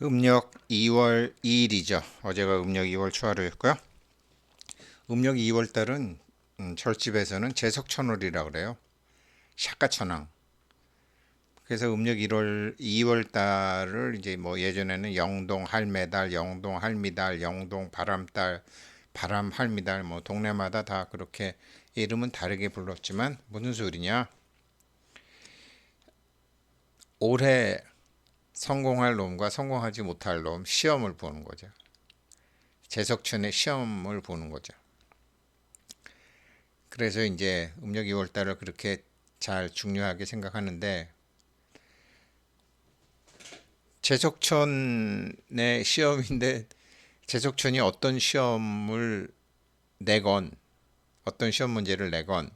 음력 2월 2일이죠. 어제가 음력 2월 초하루였고요. 음력 2월 달은 절집에서는 제석천월이라 그래요. 샷가천왕. 그래서 음력 2월 달을 이제 뭐 예전에는 영동 할매달, 영동 할미달, 영동 바람달, 바람 할미달 뭐 동네마다 다 그렇게 이름은 다르게 불렀지만 무슨 소리냐? 올해 성공할 놈과 성공하지 못할 놈 시험을 보는 거죠. 제석천의 시험을 보는 거죠. 그래서 이제 음력 2월 달을 그렇게 잘 중요하게 생각하는데 제석천의 시험인데 제석천이 어떤 시험을 내건 어떤 시험 문제를 내건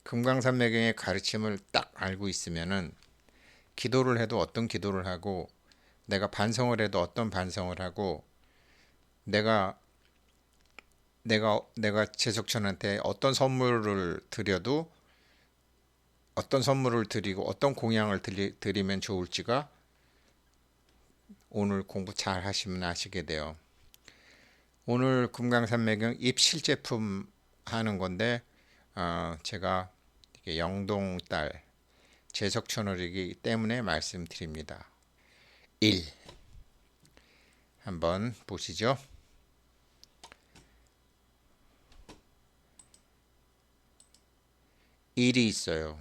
금강산매경의 가르침을 딱 알고 있으면은 기도를 해도 어떤 기도를 하고 내가 반성을 해도 어떤 반성을 하고 내가 내가 제석천한테 어떤 선물을 드려도 어떤 선물을 드리고 어떤 공양을 드리면 좋을지가 오늘 공부 잘 하시면 아시게 돼요. 오늘 금강산매경 입실제품 하는 건데 제가 영동딸 제석천월이기 때문에 말씀드립니다. 1. 한번 보시죠. 1이 있어요.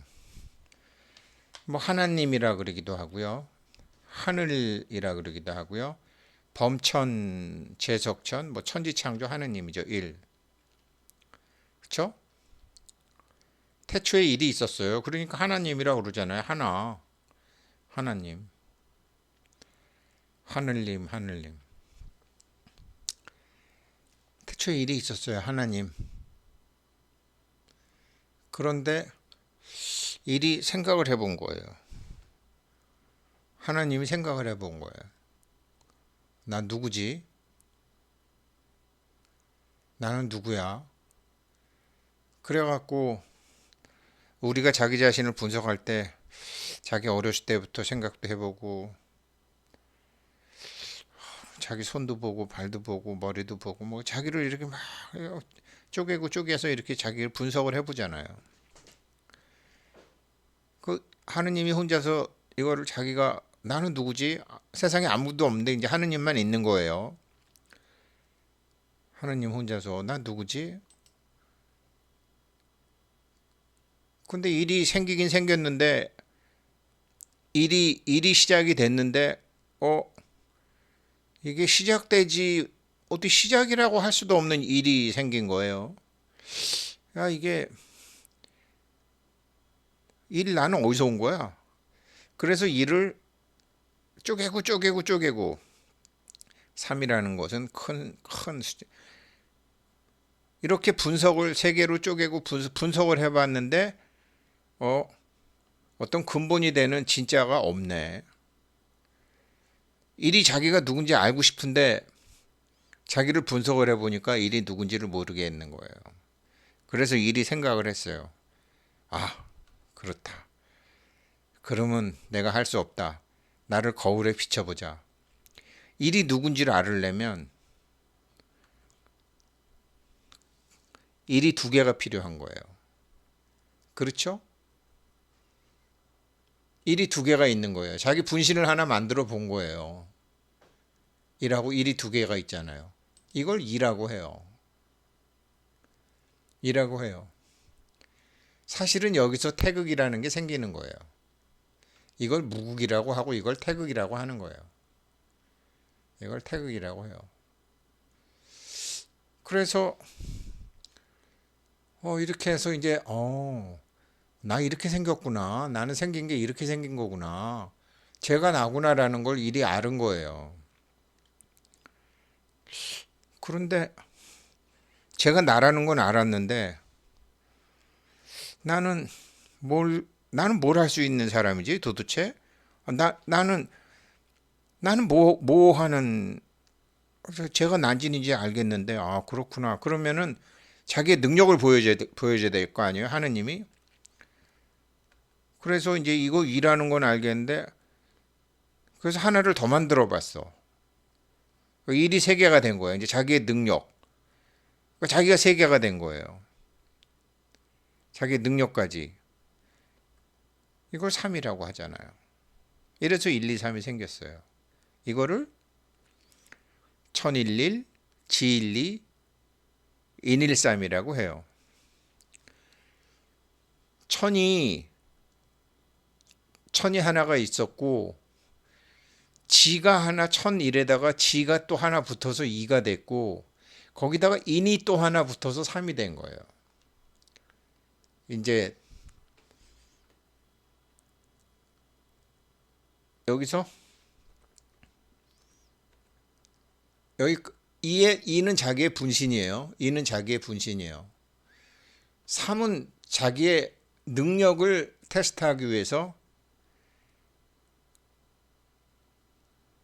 뭐 하나님이라 그러기도 하고요. 하늘이라 그러기도 하고요. 범천, 제석천, 뭐 천지창조 하느님이죠. 1. 그렇죠? 태초에 1이 있었어요. 그러니까 하나님이라 그러잖아요. 하나님, 하늘님. 태초에 1이 있었어요. 하나님. 그런데 1이 생각을 해본 거예요. 하나님이 생각을 해본 거예요. 나 누구지? 나는 누구야? 그래갖고 우리가 자기 자신을 분석할 때 자기 어렸을 때부터 생각도 해보고 자기 손도 보고 발도 보고 머리도 보고 뭐 자기를 이렇게 막 쪼개서 이렇게 자기를 분석을 해보잖아요. 그 하느님이 혼자서 이거를 자기가 나는 누구지? 세상에 아무도 없는데 이제 하느님만 있는 거예요. 하느님 혼자서 나 누구지? 근데 일이 생기긴 생겼는데 일이 시작이 됐는데 어 이게 시작되지 어떻게 시작이라고 할 수도 없는 일이 생긴 거예요. 야 이게 일 나는 어디서 온 거야? 그래서 일을 쪼개고 3이라는 것은 큰 이렇게 분석을 세 개로 쪼개고 분석을 해봤는데 어 어떤 근본이 되는 진짜가 없네. 일이 자기가 누군지 알고 싶은데 자기를 분석을 해보니까 일이 누군지를 모르겠는 거예요. 그래서 일이 생각을 했어요. 아, 그렇다. 그러면 내가 할 수 없다. 나를 거울에 비춰보자. 일이 누군지를 알으려면 일이 두 개가 필요한 거예요. 그렇죠? 일이 두 개가 있는 거예요. 자기 분신을 하나 만들어 본 거예요. 일하고 일이 두 개가 있잖아요. 이걸 일하고 해요. 일하고 해요. 사실은 여기서 태극이라는 게 생기는 거예요. 이걸 무국이라고 하고 이걸 태극이라고 하는 거예요. 이걸 태극이라고 해요. 그래서 이렇게 해서 이제 나 이렇게 생겼구나. 나는 생긴 게 이렇게 생긴 거구나. 제가 나구나라는 걸 일이 아는 거예요. 그런데 제가 나라는 건 알았는데 나는 나는 뭘 할 수 있는 사람이지 도대체? 나는 뭐 하는 제가 난진인지 알겠는데 그렇구나. 그러면은 자기의 능력을 보여줘야 될 거 아니에요 하느님이. 그래서 이제 이거 일하는 건 알겠는데 그래서 하나를 더 만들어 봤어. 일이 세 개가 된 거예요. 이제 자기의 능력. 자기가 세 개가 된 거예요. 자기의 능력까지. 이걸 3이라고 하잖아요. 이래서 1, 2, 3이 생겼어요. 이거를 1011, G12, 113이라고 해요. 천이 하나가 있었고 G가 하나 1001에다가 G가 또 하나 붙어서 2가 됐고 거기다가 인이 또 하나 붙어서 3이 된 거예요. 이제 여기서 여기 2는 자기의 분신이에요. 2는 자기의 분신이에요. 3은 자기의 능력을 테스트하기 위해서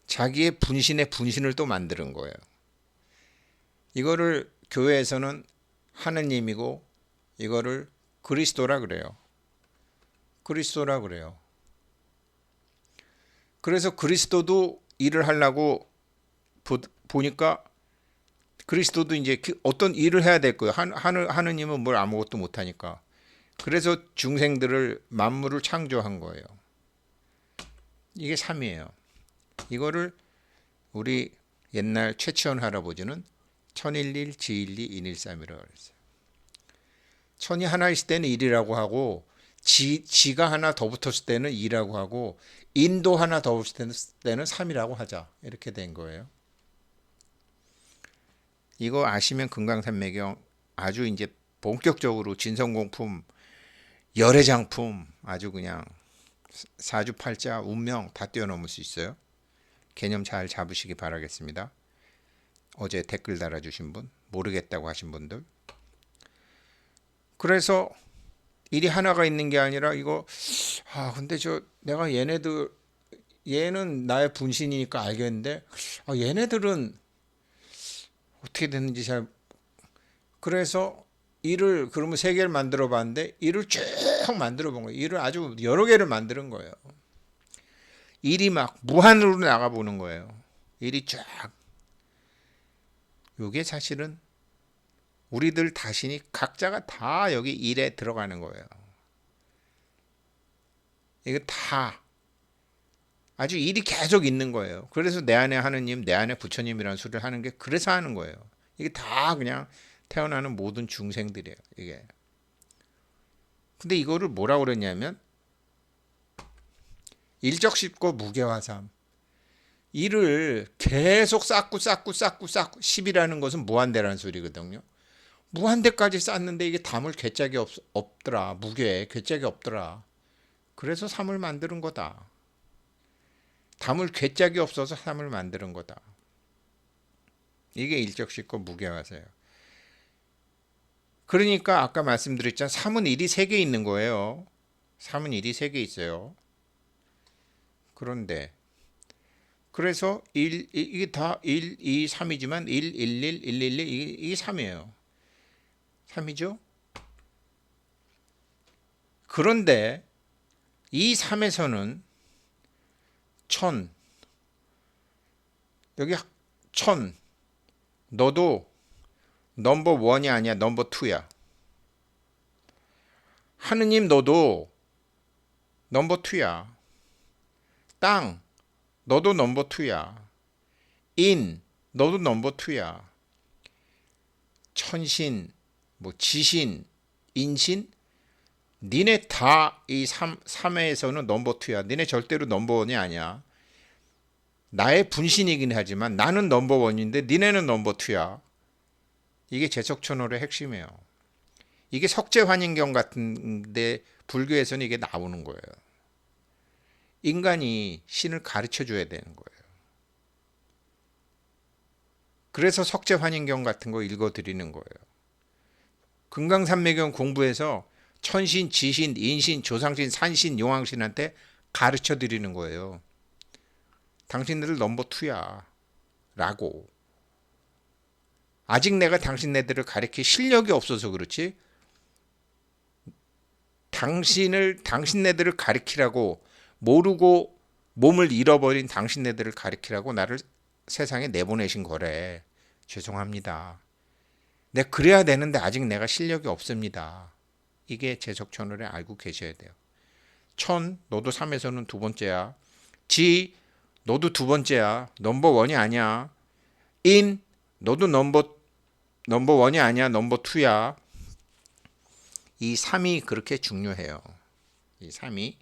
자기의 분신의 분신을 또 만드는 거예요. 이거를 교회에서는 하느님이고 이거를 그리스도라 그래요. 그리스도라 그래요. 그래서 그리스도도 일을 하려고 보니까 그리스도도 이제 어떤 일을 해야 될 거예요. 하느님은 뭘 아무것도 못하니까. 그래서 중생들을 만물을 창조한 거예요. 이게 3이에요. 이거를 우리 옛날 최치원 할아버지는 1011, G12, 113이라고 그랬어요. 천이 하나 있을 때는 1이라고 하고 G가 하나 더 붙었을 때는 2라고 하고 인도 하나 더 붙었을 때는 3이라고 하자. 이렇게 된 거예요. 이거 아시면 금강산매경 아주 이제 본격적으로 진성공품, 열애장품 아주 그냥 사주팔자, 운명 다 뛰어넘을 수 있어요. 개념 잘 잡으시기 바라겠습니다. 어제 댓글 달아주신 분, 모르겠다고 하신 분들. 그래서 일이 하나가 있는 게 아니라 이거 근데 내가 얘는 나의 분신이니까 알겠는데 얘네들은 어떻게 됐는지 그래서 일을 그러면 세 개를 만들어 봤는데 일을 쭉 만들어 본 거예요. 일을 아주 여러 개를 만드는 거예요. 일이 막 무한으로 나가 보는 거예요. 일이 쫙. 이게 사실은 우리들 자신이 각자가 다 여기 일에 들어가는 거예요. 이거 다 아주 일이 계속 있는 거예요. 그래서 내 안에 하느님, 내 안에 부처님이라는 소리를 하는 게 그래서 하는 거예요. 이게 다 그냥 태어나는 모든 중생들이에요. 이게. 근데 이거를 뭐라고 그랬냐면 일적십고 무게화삼. 일을 계속 쌓고 10이라는 것은 무한대라는 소리거든요. 무한대까지 쌓는데 이게 담을 괴짝이 없더라. 무게에 괴짝이 없더라. 그래서 3을 만드는 거다. 담을 괴짝이 없어서 3을 만드는 거다. 이게 일적십고 무게화사예요. 그러니까 아까 말씀드렸잖아요. 3은 1이 3개 있는 거예요. 3은 1이 3개 있어요. 그런데 그래서 이게 다 1, 2, 3이지만 1, 1, 1, 1, 1, 1 이게 3이에요. 3이죠? 그런데 이 3에서는 1000 여기 1000 너도 넘버 1이 아니야. 넘버 2야. 하느님 너도 넘버 2야. 땅 너도 넘버 2야. 인 너도 넘버 2야. 천신 지신 인신 니네 다 이 3회에서는 넘버 2야. 니네 절대로 넘버 1이 아니야. 나의 분신이긴 하지만 나는 넘버 1인데 니네는 넘버 2야. 이게 제석천월의 핵심이에요. 이게 석재환인경 같은데 불교에서는 이게 나오는 거예요. 인간이 신을 가르쳐 줘야 되는 거예요. 그래서 석재환인경 같은 거 읽어 드리는 거예요. 금강산매경 공부해서 천신, 지신, 인신, 조상신, 산신, 용왕신한테 가르쳐 드리는 거예요. 당신들 넘버 2야. 라고. 아직 내가 당신네들을 가르칠 실력이 없어서 그렇지. 당신네들을 가르치라고 모르고 몸을 잃어버린 당신네들을 가리키라고 나를 세상에 내보내신 거래. 죄송합니다. 내가 그래야 되는데 아직 내가 실력이 없습니다. 이게 제석천월에 알고 계셔야 돼요. 천, 너도 3에서는 두 번째야. 지, 너도 두 번째야. 넘버 원이 아니야. 인, 너도 넘버 원이 아니야. 넘버 투야. 이 3이 그렇게 중요해요. 이 3이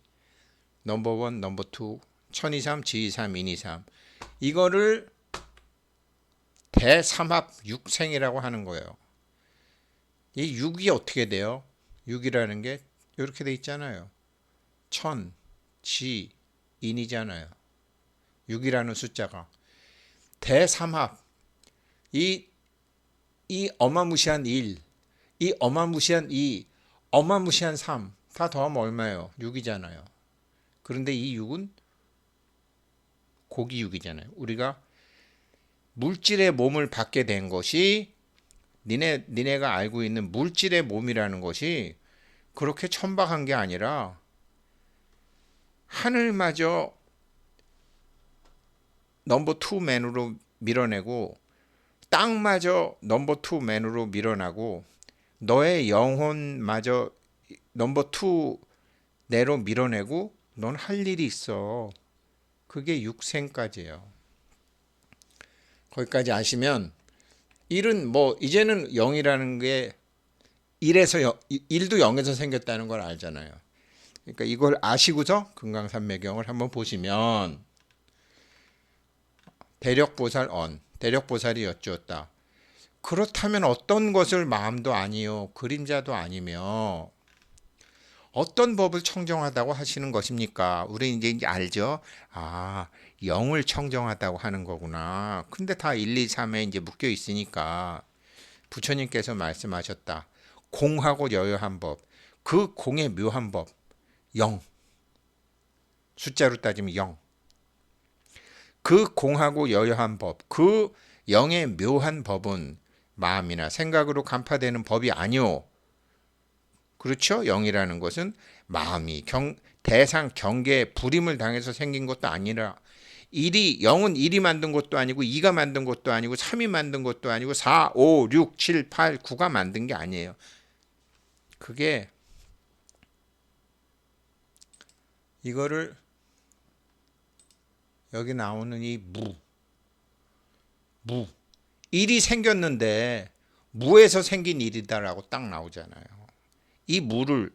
넘버 원, 넘버 투, 천2삼, 지2삼, 인2삼. 이거를 대삼합 육생이라고 하는 거예요. 이 6이 어떻게 돼요? 6이라는 게 이렇게 돼 있잖아요. 천, 지, 인이잖아요. 6이라는 숫자가 대삼합. 이 어마무시한 1, 이 어마무시한 2, 어마무시한 3 다 더하면 얼마예요? 6이잖아요. 그런데 이 6은 고기 6이잖아요. 우리가 물질의 몸을 받게 된 것이 니네가 알고 있는 물질의 몸이라는 것이 그렇게 천박한 게 아니라 하늘마저 넘버 투 맨으로 밀어내고 땅마저 넘버 투 맨으로 밀어나고 너의 영혼마저 넘버 투 내로 밀어내고 넌 할 일이 있어. 그게 육생까지예요. 거기까지 아시면 1은 뭐 이제는 0이라는 게 1에서 1도 0에서 생겼다는 걸 알잖아요. 그러니까 이걸 아시고서 금강산매경을 한번 보시면 대력보살 대력보살이 여쭈었다. 그렇다면 어떤 것을 마음도 아니요 그림자도 아니며 어떤 법을 청정하다고 하시는 것입니까? 우리 이제 알죠? 아, 0을 청정하다고 하는 거구나. 근데 다 1, 2, 3에 이제 묶여 있으니까 부처님께서 말씀하셨다. 공하고 여여한 법. 그 공의 묘한 법. 0. 숫자로 따지면 0. 그 공하고 여여한 법. 그 0의 묘한 법은 마음이나 생각으로 간파되는 법이 아니오. 그렇죠? 0이라는 것은 마음이 대상 경계에 불임을 당해서 생긴 것도 아니라 0은 1이 만든 것도 아니고 2가 만든 것도 아니고 3이 만든 것도 아니고 4, 5, 6, 7, 8, 9가 만든 게 아니에요. 그게 이거를 여기 나오는 이 무 1이 생겼는데 무에서 생긴 일이다라고 딱 나오잖아요. 이 무를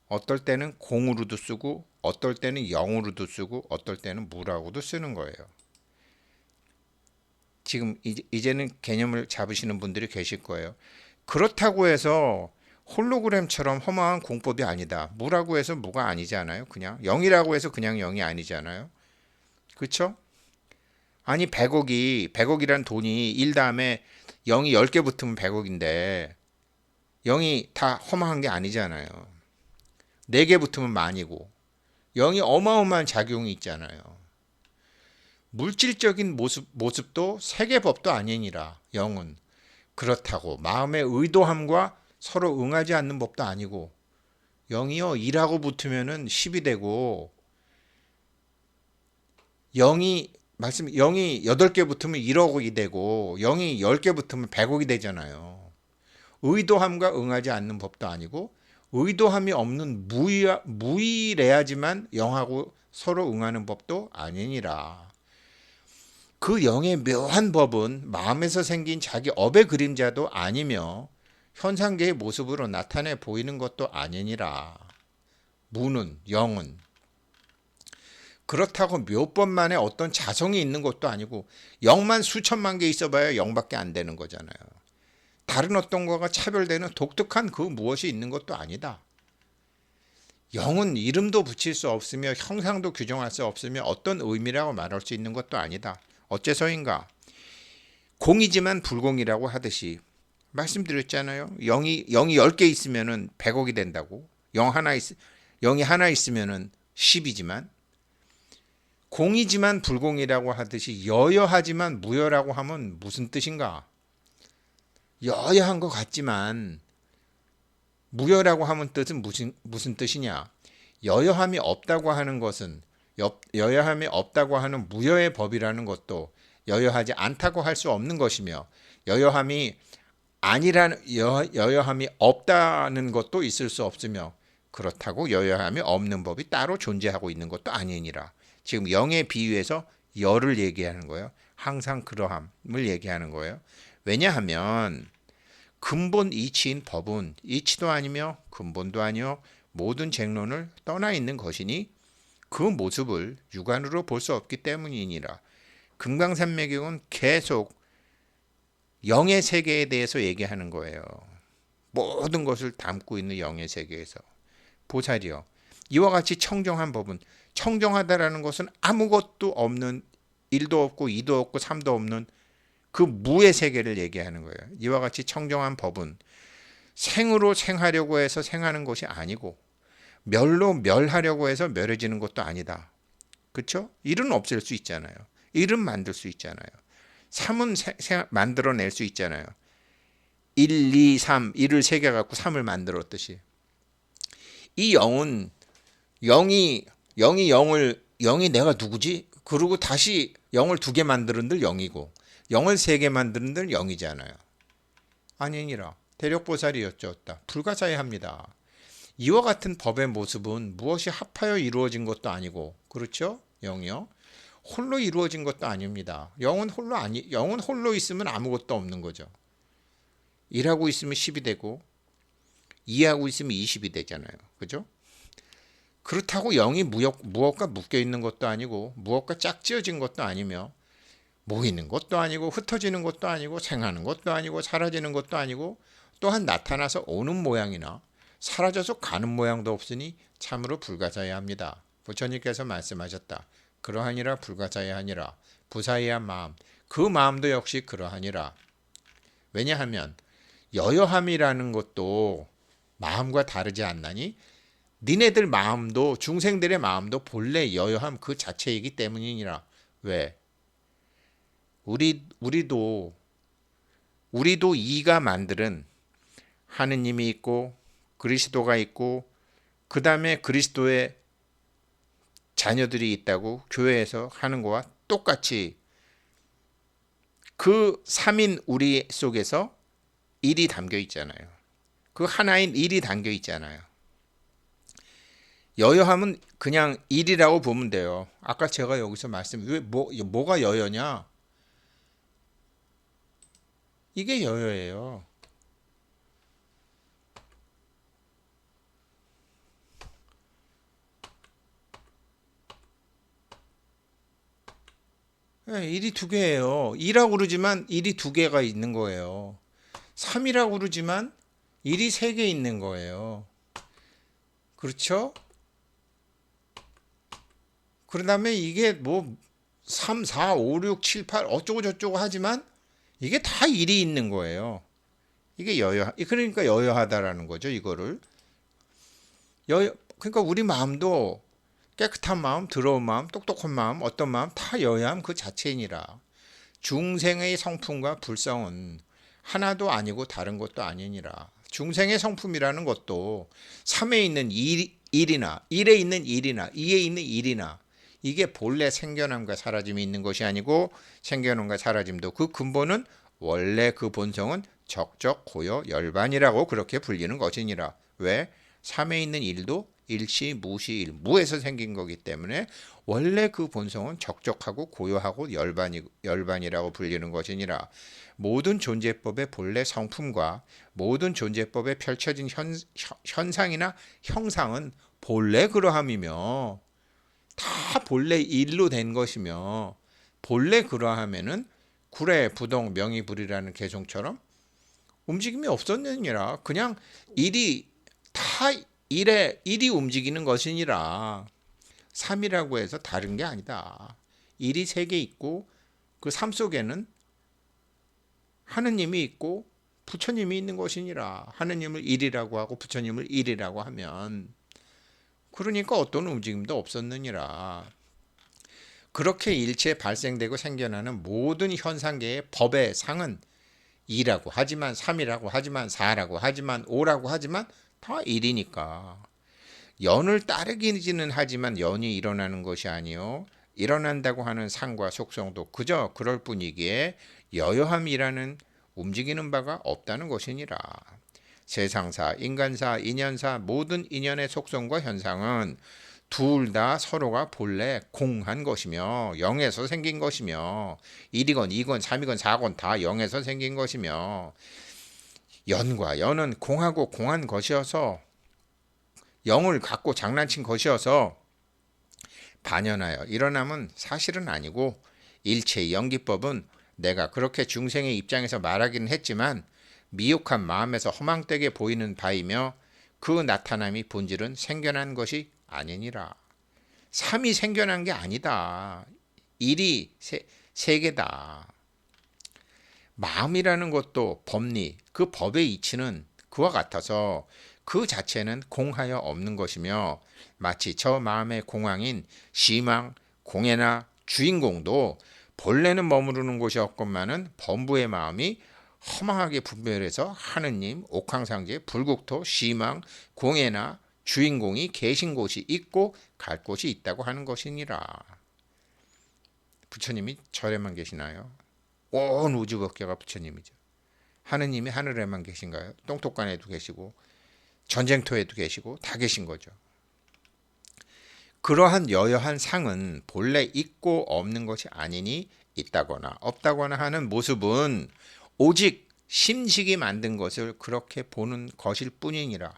어떨 때는 공으로도 쓰고 어떨 때는 0으로도 쓰고 어떨 때는 무라고도 쓰는 거예요. 지금 이제는 개념을 잡으시는 분들이 계실 거예요. 그렇다고 해서 홀로그램처럼 허망한 공법이 아니다. 무라고 해서 무가 아니잖아요. 그냥 0이라고 해서 그냥 0이 아니잖아요. 그렇죠? 아니 100억이란 돈이 1 다음에 0이 10개 붙으면 100억인데 0이 다 허망한 게 아니잖아요. 4개 붙으면 만이고 0이 어마어마한 작용이 있잖아요. 물질적인 모습도 세계법도 아니니라 0은. 그렇다고 마음의 의도함과 서로 응하지 않는 법도 아니고 0이요 2라고 붙으면은 10이 되고 0이 8개 붙으면 1억이 되고 0이 10개 붙으면 100억이 되잖아요. 의도함과 응하지 않는 법도 아니고 의도함이 없는 무의래야지만 0하고 서로 응하는 법도 아니니라. 그 0의 묘한 법은 마음에서 생긴 자기 업의 그림자도 아니며 현상계의 모습으로 나타내 보이는 것도 아니니라. 무는 0은 그렇다고 몇 번만에 어떤 자성이 있는 것도 아니고 0만 수천만 개 있어봐야 0밖에 안 되는 거잖아요. 다른 어떤 거가 차별되는 독특한 그 무엇이 있는 것도 아니다. 0은 이름도 붙일 수 없으며 형상도 규정할 수 없으며 어떤 의미라고 말할 수 있는 것도 아니다. 어째서인가? 공이지만 불공이라고 하듯이 말씀드렸잖아요. 0이 10개 있으면 100억이 된다고. 0이 하나 있으면 10이지만 공이지만 불공이라고 하듯이 여여하지만 무여라고 하면 무슨 뜻인가? 여여한 것 같지만 무여라고 하면 뜻은 무슨 뜻이냐? 여여함이 없다고 하는 것은 여여함이 없다고 하는 무여의 법이라는 것도 여여하지 않다고 할 수 없는 것이며, 여여함이 여여함이 없다는 것도 있을 수 없으며, 그렇다고 여여함이 없는 법이 따로 존재하고 있는 것도 아니니라. 지금 영의 비유에서 여를 얘기하는 거예요. 항상 그러함을 얘기하는 거예요. 왜냐하면 근본 이치인 법은 이치도 아니며 근본도 아니요 모든 쟁론을 떠나 있는 것이니 그 모습을 육안으로 볼 수 없기 때문이니라. 금강산매경은 계속 영의 세계에 대해서 얘기하는 거예요. 모든 것을 담고 있는 영의 세계에서. 보살이요, 이와 같이 청정한 법은, 청정하다라는 것은 아무것도 없는, 1도 없고 2도 없고 3도 없는 그 무의 세계를 얘기하는 거예요. 이와 같이 청정한 법은 생으로 생하려고 해서 생하는 것이 아니고 멸로 멸하려고 해서 멸해지는 것도 아니다. 그렇죠? 1은 없앨 수 있잖아요. 1은 만들 수 있잖아요. 3은 만들어낼 수 있잖아요. 1, 2, 3, 1을 새겨갖고 3을 만들었듯이. 이 영은 영이 내가 누구지? 그러고 다시 영을 2개 만드는들 영이고, 영을 3개 만드는들 영이잖아요. 아니니라. 대력보살이었죠. 불가사의합니다. 이와 같은 법의 모습은 무엇이 합하여 이루어진 것도 아니고, 그렇죠? 영이요. 홀로 이루어진 것도 아닙니다. 영은 홀로 있으면 아무것도 없는 거죠. 1하고 있으면 10이 되고 2하고 있으면 20이 되잖아요. 그죠? 그렇다고 영이 무엇과 묶여 있는 것도 아니고 무엇과 짝지어진 것도 아니며 모이는 것도 아니고 흩어지는 것도 아니고 생하는 것도 아니고 사라지는 것도 아니고, 또한 나타나서 오는 모양이나 사라져서 가는 모양도 없으니 참으로 불가사의합니다. 부처님께서 말씀하셨다. 그러하니라 불가사의하니라. 부사의한 마음, 그 마음도 역시 그러하니라. 왜냐하면 여여함이라는 것도 마음과 다르지 않나니? 니네들 마음도, 중생들의 마음도 본래 여여함 그 자체이기 때문이니라. 왜? 우리도 이가 만드는 하느님이 있고 그리스도가 있고, 그 다음에 그리스도의 자녀들이 있다고 교회에서 하는 거와 똑같이 그 3인 우리 속에서 1이 담겨 있잖아요. 그 하나인 1이 담겨 있잖아요. 여여함은 그냥 1이라고 보면 돼요. 아까 제가 여기서 뭐가 여여냐? 이게 여여예요. 네, 1이 2개예요. 2라고 그러지만 1이 2개가 있는 거예요. 3이라고 그러지만 1이 3개 있는 거예요. 그렇죠? 그 다음에 이게 뭐 3, 4, 5, 6, 7, 8 어쩌고 저쩌고 하지만 이게 다 1이 있는 거예요. 이게 그러니까 여여하다라는 거죠. 이거를 그러니까 우리 마음도 깨끗한 마음, 더러운 마음, 똑똑한 마음, 어떤 마음 다 여여함 그 자체이니라. 중생의 성품과 불성은 하나도 아니고 다른 것도 아니니라. 중생의 성품이라는 것도 3에 있는 1이나 1에 있는 1이나 2에 있는 1이나 이게 본래 생겨남과 사라짐이 있는 것이 아니고, 생겨남과 사라짐도 그 근본은 원래 그 본성은 적적 고요 열반이라고 그렇게 불리는 것이니라. 왜? 3에 있는 1도 일시 무시 일, 무에서 생긴 거기 때문에 원래 그 본성은 적적하고 고요하고 열반이라고 불리는 것이니라. 모든 존재법의 본래 성품과 모든 존재법에 펼쳐진 현상이나 형상은 본래 그러함이며, 다 본래 일로 된 것이며, 본래 그러하면은 구례, 부동, 명의, 불이라는 개성처럼 움직임이 없었느니라. 그냥 일이 다 일이 움직이는 것이니라. 3이라고 해서 다른 게 아니다. 일이 3개 있고 그 3 속에는 하느님이 있고 부처님이 있는 것이니라. 하느님을 1이라고 하고 부처님을 1이라고 하면, 그러니까 어떤 움직임도 없었느니라. 그렇게 일체에 발생되고 생겨나는 모든 현상계의 법의 상은 2라고 하지만 3이라고 하지만 4라고 하지만 5라고 하지만 다 1이니까. 연을 따르기는 하지만 연이 일어나는 것이 아니요 일어난다고 하는 상과 속성도 그저 그럴 뿐이기에 여여함이라는 움직이는 바가 없다는 것이니라. 세상사, 인간사, 인연사 모든 인연의 속성과 현상은 둘 다 서로가 본래 공한 것이며 영에서 생긴 것이며 1이건 2건 3이건 4건 다 영에서 생긴 것이며 연과 연은 공하고 공한 것이어서 영을 갖고 장난친 것이어서 반연하여 일어남은 사실은 아니고 일체의 연기법은 내가 그렇게 중생의 입장에서 말하기는 했지만 미혹한 마음에서 허망되게 보이는 바이며 그 나타남이 본질은 생겨난 것이 아니니라. 삼이 생겨난 게 아니다. 일이 세계다. 마음이라는 것도 법리, 그 법의 이치는 그와 같아서 그 자체는 공하여 없는 것이며 마치 저 마음의 공황인 시망, 공예나 주인공도 본래는 머무르는 곳이 없건만은 범부의 마음이 허망하게 분별해서 하느님, 옥황상제, 불국토, 시망, 공예나 주인공이 계신 곳이 있고 갈 곳이 있다고 하는 것이니라. 부처님이 절에만 계시나요? 온 우주법계가 부처님이죠. 하느님이 하늘에만 계신가요? 똥톡간에도 계시고 전쟁터에도 계시고 다 계신 거죠. 그러한 여여한 상은 본래 있고 없는 것이 아니니 있다거나 없다거나 하는 모습은 오직 심식이 만든 것을 그렇게 보는 것일 뿐이니라.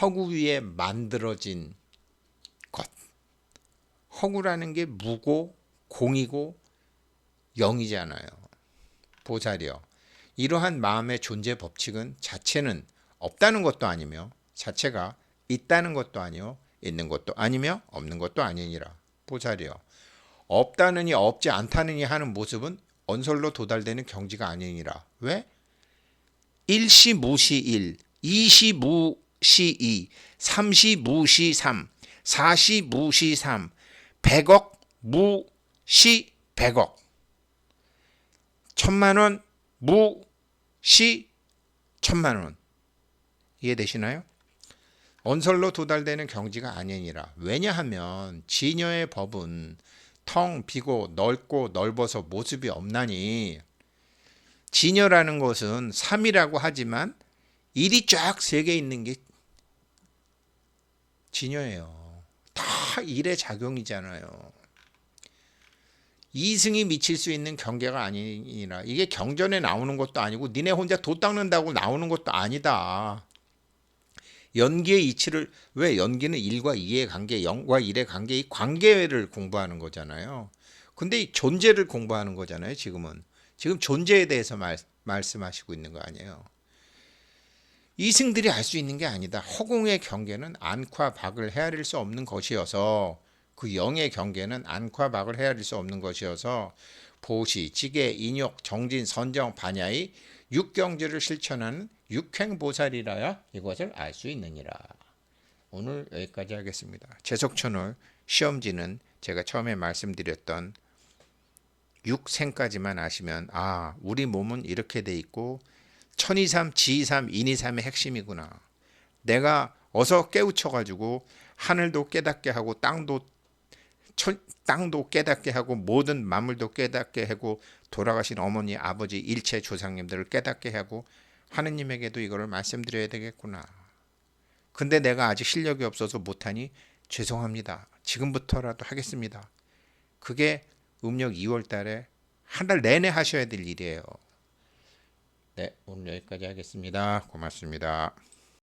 허구 위에 만들어진 것. 허구라는 게 무고 공이고 영이잖아요. 보살이요. 이러한 마음의 존재 법칙은 자체는 없다는 것도 아니며 자체가 있다는 것도 아니요 있는 것도 아니며 없는 것도 아니니라. 보살이요. 없다느니 없지 않다느니 하는 모습은 언설로 도달되는 경지가 아니니라. 왜? 일시 무시 일, 이시 무시 이, 삼시 무시 삼, 사시 무시 삼, 백억 무시 백억, 천만원 무시 천만원. 이해되시나요? 언설로 도달되는 경지가 아니니라. 왜냐하면 진여의 법은 텅 비고 넓고 넓어서 모습이 없나니 진여라는 것은 3이라고 하지만 1이 쫙 3개 있는 게 진여예요. 다 1의 작용이잖아요. 이승이 미칠 수 있는 경계가 아니라 이게 경전에 나오는 것도 아니고 니네 혼자 도 닦는다고 나오는 것도 아니다. 연기의 이치를 왜 연기는 1과 2의 관계, 0과 1의 관계, 이 관계를 공부하는 거잖아요. 근데 이 존재를 공부하는 거잖아요. 지금 존재에 대해서 말씀하시고 있는 거 아니에요. 이승들이 알 수 있는 게 아니다. 허공의 경계는 안과 박을 헤아릴 수 없는 것이어서 그 영의 경계는 안과 박을 헤아릴 수 없는 것이어서 보시, 지계, 인욕, 정진, 선정, 반야의 육경지를 실천하는 육행보살이라야 이것을 알 수 있느니라. 오늘 여기까지 하겠습니다. 제석천월 시험지는 제가 처음에 말씀드렸던 육생까지만 아시면 우리 몸은 이렇게 돼 있고 천이삼, 지이삼, 인이삼의 핵심이구나. 내가 어서 깨우쳐가지고 하늘도 깨닫게 하고 땅도 깨닫게 하고 모든 만물도 깨닫게 하고 돌아가신 어머니, 아버지, 일체 조상님들을 깨닫게 하고 하느님에게도 이거를 말씀드려야 되겠구나. 근데 내가 아직 실력이 없어서 못하니 죄송합니다. 지금부터라도 하겠습니다. 그게 음력 2월 달에 한 달 내내 하셔야 될 일이에요. 네, 오늘 여기까지 하겠습니다. 고맙습니다.